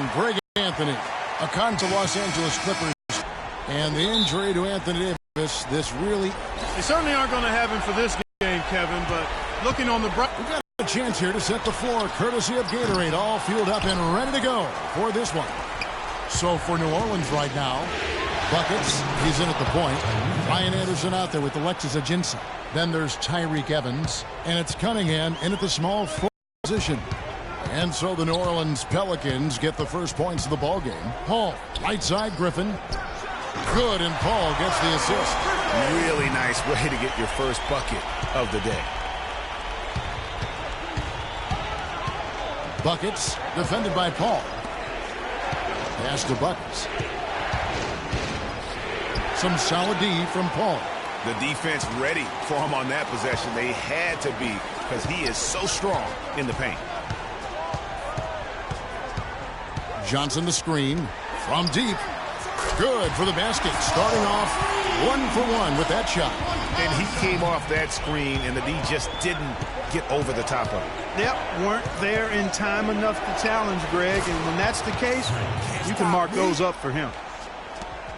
And Greg Anthony, a con to Los Angeles Clippers. And the injury to Anthony Davis, this really... They certainly aren't going to have him for this game, Kevin, but looking on the bright... We've got a chance here to set the floor, courtesy of Gatorade, all fueled up and ready to go for this one. So for New Orleans right now, Buckets, he's in at the point. Ryan Anderson out there with Alexis Ajinça. Then there's Tyreke Evans, and it's Cunningham in at the small forward position. And so the New Orleans Pelicans get the first points of the ball game. Paul, right side, Griffin. Good, and Paul gets the assist. Really nice way to get your first bucket of the day. Buckets, defended by Paul. Pass to Buckets. Some solid D from Paul. The defense ready for him on that possession. They had to be, because he is so strong in the paint. Johnson the screen from deep. Good for the basket. Starting off 1-for-1 with that shot. And he came off that screen, and the D just didn't get over the top of it. Yep, weren't there in time enough to challenge Greg, and when that's the case, you can mark those up for him.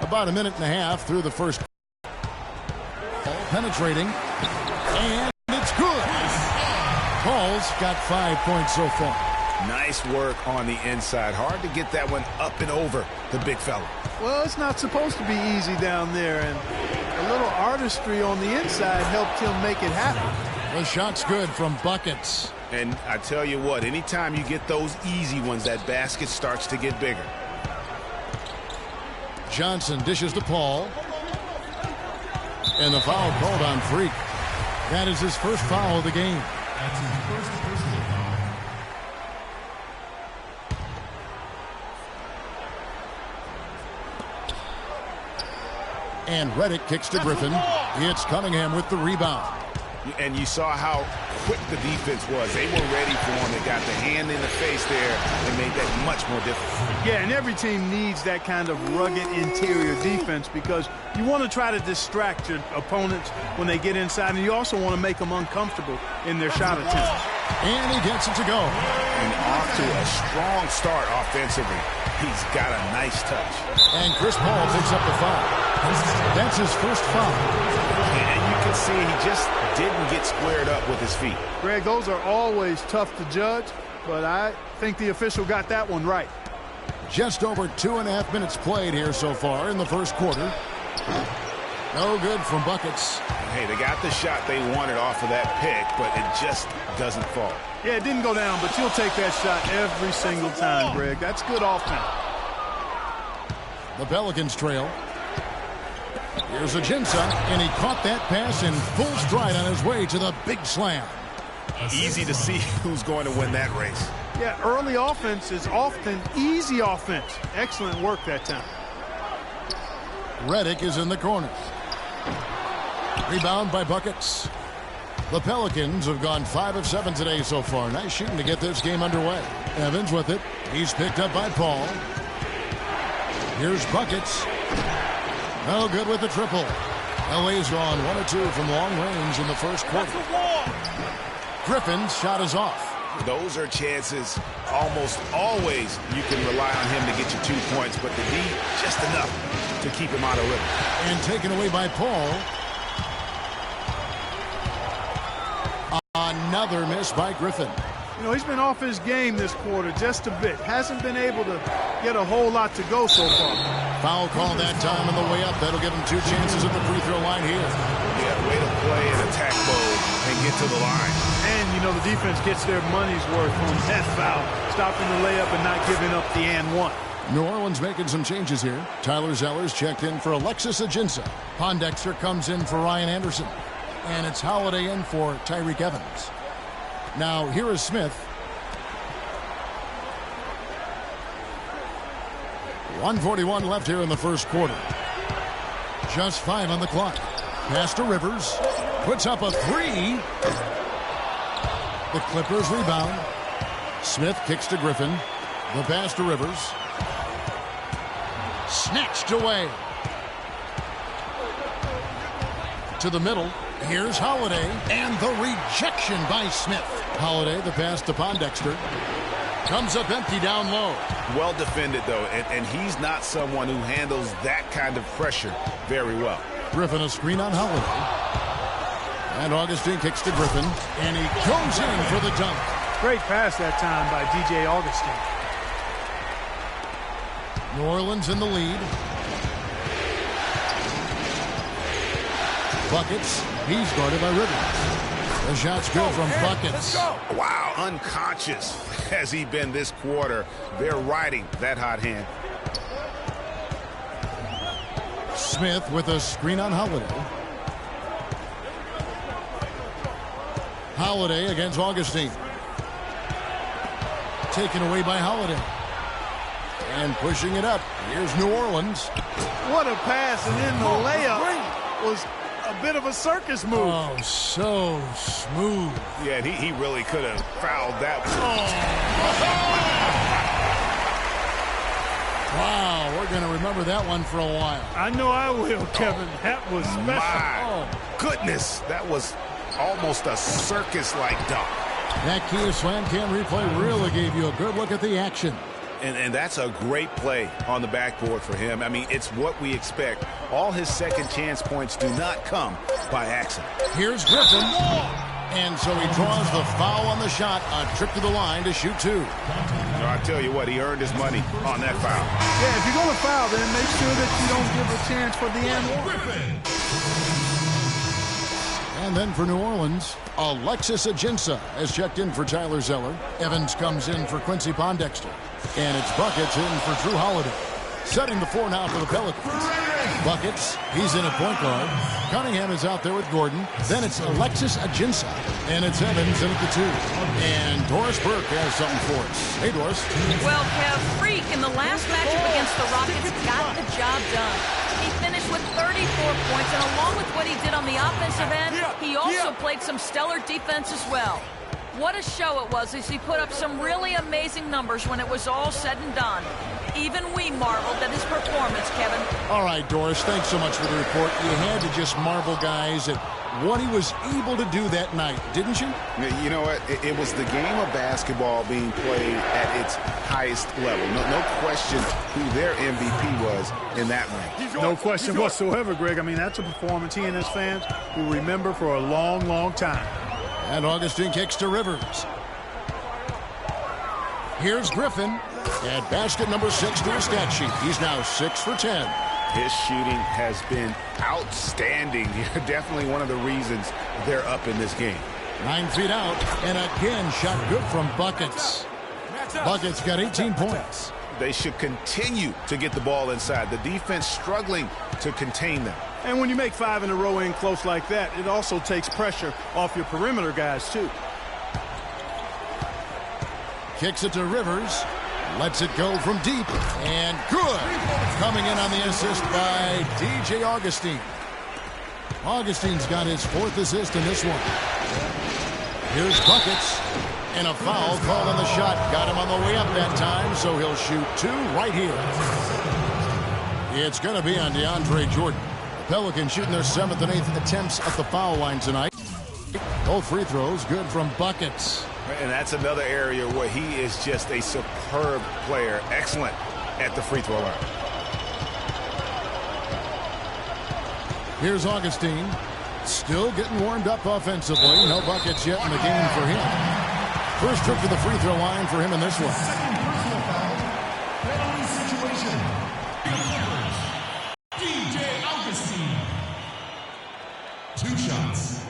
About a minute and a half through the first. Ball penetrating, and it's good. Paul's got 5 points so far. Nice work on the inside. Hard to get that one up and over the big fella. Well, it's not supposed to be easy down there, and a little artistry on the inside helped him make it happen. The shot's good from Buckets. And I tell you what, anytime you get those easy ones, that basket starts to get bigger. Johnson dishes to Paul. And the foul called on Freak. That is his first foul of the game. That's his first personal foul. And Reddick kicks to Griffin. It's Cunningham with the rebound. And you saw how quick the defense was. They were ready for him. They got the hand in the face there and made that much more difficult. Yeah, and every team needs that kind of rugged interior defense because you want to try to distract your opponents when they get inside, and you also want to make them uncomfortable in their shot attempts. And he gets it to go. And off to a strong start offensively. He's got a nice touch. And Chris Paul picks up the foul. That's his first foul. And you can see he just didn't get squared up with his feet. Greg, those are always tough to judge, but I think the official got that one right. Just over 2.5 minutes played here so far in the first quarter. No good from Buckets. Hey, they got the shot they wanted off of that pick, but it just doesn't fall. Yeah, it didn't go down, but you'll take that shot every single time, Greg. That's good offense. The Pelicans trail. Here's Ajinça, and he caught that pass in full stride on his way to the big slam. Easy to see who's going to win that race. Yeah, early offense is often easy offense. Excellent work that time. Reddick is in the corner. Rebound by Buckets. The Pelicans have gone 5 of 7 today so far. Nice shooting to get this game underway. Evans with it. He's picked up by Paul. Here's Buckets. No good with the triple. LA's gone 1 of 2 from long range in the first quarter. Griffin's shot is off. Those are chances almost always you can rely on him to get you 2 points, but the D just enough to keep him out of rhythm. And taken away by Paul. Another miss by Griffin. You know, he's been off his game this quarter just a bit. Hasn't been able to get a whole lot to go so far. Foul call that time on the way up. That'll give him 2 chances at the free throw line here. Yeah, way to play in attack mode and get to the line. And, you know, the defense gets their money's worth on that foul, stopping the layup and not giving up the and one. New Orleans making some changes here. Tyler Zeller's checked in for Alexis Ajinça. Pondexter comes in for Ryan Anderson. And it's Holiday in for Tyreke Evans. Now, here is Smith. 1:41 left here in the first quarter. Just 5 on the clock. Pass to Rivers. Puts up a 3. The Clippers rebound. Smith kicks to Griffin. The pass to Rivers. Snatched away. To the middle. Here's Holiday. And the rejection by Smith. Holiday, the pass to Pondexter. Comes up empty down low. Well defended, though, and he's not someone who handles that kind of pressure very well. Griffin a screen on Holiday. And Augustine kicks to Griffin, and he goes in for the dunk. Great pass that time by DJ Augustine. New Orleans in the lead. Buckets. He's guarded by Rivers. The shot's good from Buckets. Wow, unconscious has he been this quarter. They're riding that hot hand. Smith with a screen on Holiday. Holiday against Augustine. Taken away by Holiday. And pushing it up. Here's New Orleans. What a pass, and then the layup was a bit of a circus move. Oh, so smooth. Yeah, he really could have fouled that one. Wow, we're going to remember that one for a while. I know I will, Kevin. That was special. My goodness, that was almost a circus-like dunk. That Kia Slam Cam replay really gave you a good look at the action. And that's a great play on the backboard for him. I mean, it's what we expect. All his second chance points do not come by accident. Here's Griffin. And so he draws the foul on the shot. A trip to the line to shoot two. I tell you what, he earned his money on that foul. Yeah, if you're going to foul, then make sure that you don't give a chance for the and one. And then for New Orleans, Alexis Ajinça has checked in for Tyler Zeller. Evans comes in for Quincy Pondexter. And it's Buckets in for Drew Holiday. Setting the floor now for the Pelicans. Buckets, he's in at point guard. Cunningham is out there with Gordon. Then it's Alexis Ajinça. And it's Evans in at the two. And Doris Burke has something for us. Hey, Doris. Well, Kev, Freak in the last matchup against the Rockets got the job done. He finished with 34 points, and along with what he did on the offensive end, he also played some stellar defense as well. What a show it was as he put up some really amazing numbers when it was all said and done. Even we marveled at his performance, Kevin. All right, Doris, thanks so much for the report. You had to just marvel, guys, at what he was able to do that night, didn't you? You know what? It was the game of basketball being played at its highest level. No question who their MVP was in that ring. No question whatsoever, Greg. I mean, that's a performance he and his fans will remember for a long, long time. And Augustine kicks to Rivers. Here's Griffin. At basket number 6 to his stat sheet. He's now 6 for 10. His shooting has been outstanding. Definitely one of the reasons they're up in this game. 9 feet out. And again, shot good from Buckets. Buckets got 18 points. They should continue to get the ball inside. The defense struggling to contain them. And when you make 5 in a row in close like that, it also takes pressure off your perimeter guys, too. Kicks it to Rivers. Lets it go from deep. And good. Coming in on the assist by DJ Augustine. Augustine's got his 4th assist in this one. Here's Buckets. And a foul called on the shot. Got him on the way up that time, so he'll shoot 2 right here. It's going to be on DeAndre Jordan. The Pelicans shooting their 7th and 8th attempts at the foul line tonight. Both free throws good from Buckets. And that's another area where he is just a superb player. Excellent at the free throw line. Here's Augustine. Still getting warmed up offensively. No buckets yet in the game for him. First trip to the free throw line for him in this one. Second personal foul. Penalty situation. DJ Augustine. 2 shots.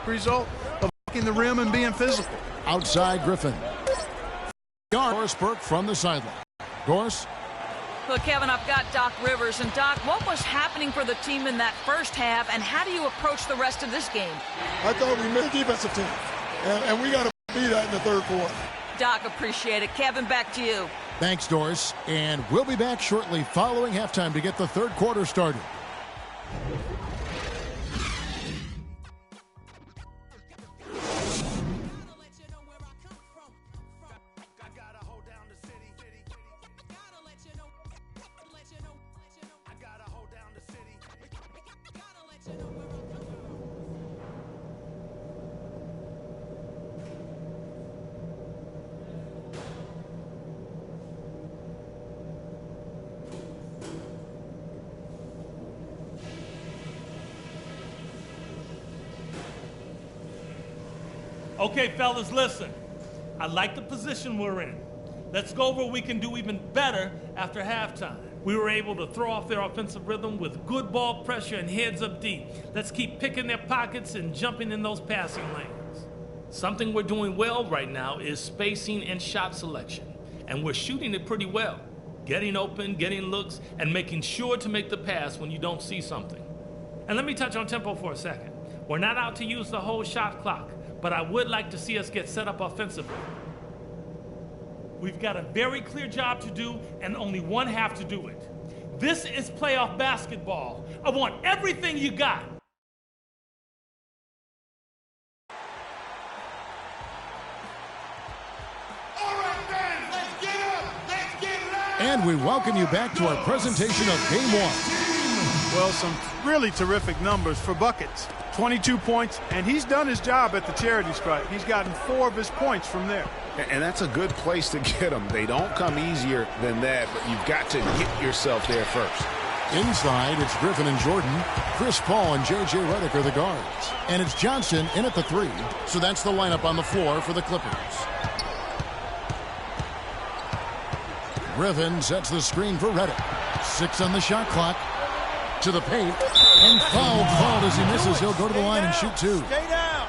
Result of in the rim and being physical. Outside Griffin. Doris Burke from the sideline. Doris? Look, Kevin, I've got Doc Rivers. And, Doc, what was happening for the team in that first half, and how do you approach the rest of this game? I thought we made a defensive team, and we got to be that in the third quarter. Doc, appreciate it. Kevin, back to you. Thanks, Doris. And we'll be back shortly following halftime to get the third quarter started. Okay, fellas, listen. I like the position we're in. Let's go over what we can do even better after halftime. We were able to throw off their offensive rhythm with good ball pressure and heads up deep. Let's keep picking their pockets and jumping in those passing lanes. Something we're doing well right now is spacing and shot selection. And we're shooting it pretty well. Getting open, getting looks, and making sure to make the pass when you don't see something. And let me touch on tempo for a second. We're not out to use the whole shot clock, but I would like to see us get set up offensively. We've got a very clear job to do, and only one half to do it. This is playoff basketball. I want everything you got. All right, fans, let's get up. Let's get loud. And we welcome you back to our presentation of Game 1. Well, some really terrific numbers for Buckets. 22 points, and he's done his job at the charity stripe. He's gotten 4 of his points from there. And that's a good place to get them. They don't come easier than that, but you've got to get yourself there first. Inside, it's Griffin and Jordan. Chris Paul and J.J. Redick are the guards. And it's Johnson in at the 3. So that's the lineup on the floor for the Clippers. Griffin sets the screen for Redick. 6 on the shot clock. To the paint. And foul called as he misses. He'll go to the line and shoot 2. Stay down.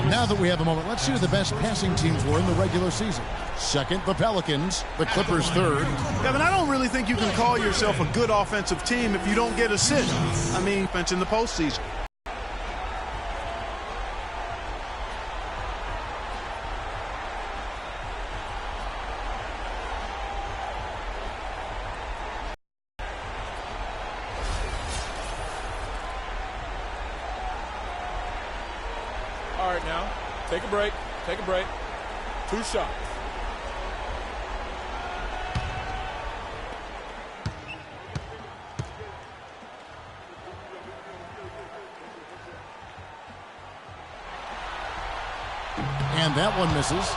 Now that we have a moment, let's see who the best passing teams were in the regular season. Second, the Pelicans. The Clippers third. Kevin, I don't really think you can call yourself a good offensive team if you don't get assists. I mean, offense in the postseason. All right, now, take a break. Take a break. 2 shots. And that one misses.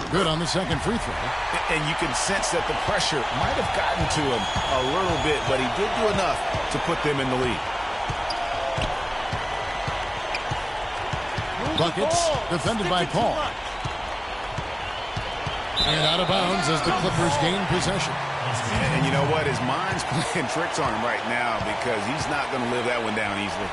Good on the second free throw. And you can sense that the pressure might have gotten to him a little bit, but he did do enough to put them in the lead. Buckets, defended by Paul. And out of bounds as the Clippers gain possession. And you know what? His mind's playing tricks on him right now because he's not going to live that one down easily.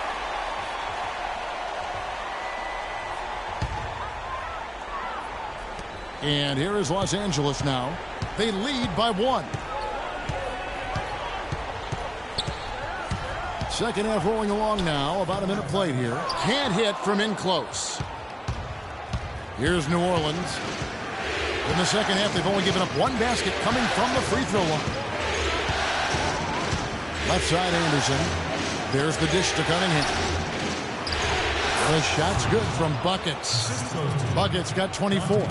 And here is Los Angeles now. They lead by 1. Second half rolling along now. About a minute played here. Can't hit from in close. Here's New Orleans. In the second half, they've only given up 1 basket coming from the free throw line. Left side, Anderson. There's the dish to Cunningham. The shot's good from Buckets. Buckets got 24.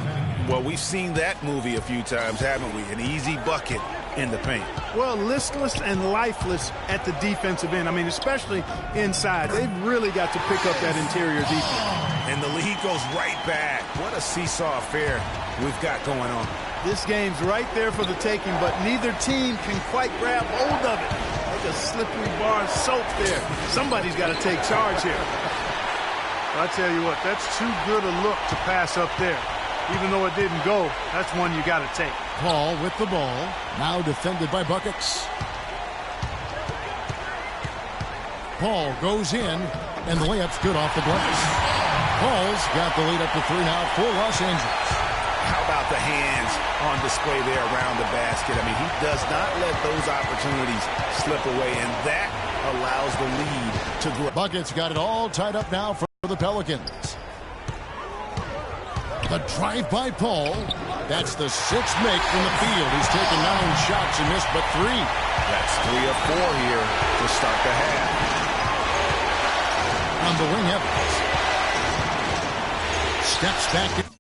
Well, we've seen that movie a few times, haven't we? An easy bucket in the paint. Well, listless and lifeless at the defensive end. I mean, especially inside. They've really got to pick up that interior defense. And the lead goes right back. What a seesaw affair we've got going on. This game's right there for the taking, but neither team can quite grab hold of it. Like a slippery bar of soap there. Somebody's got to take charge here. I tell you what, that's too good a look to pass up there. Even though it didn't go, that's one you got to take. Paul with the ball. Now defended by Buckets. Paul goes in, and the layup's good off the glass. Paul's got the lead up to 3 now for Los Angeles. How about the hands on display there around the basket? I mean, he does not let those opportunities slip away, and that allows the lead to grow. Buckets got it all tied up now for the Pelicans. The drive by Paul. That's the 6th make from the field. He's taken 9 shots and missed but 3. That's 3 of 4 here to start the half. On the wing, Evans steps back.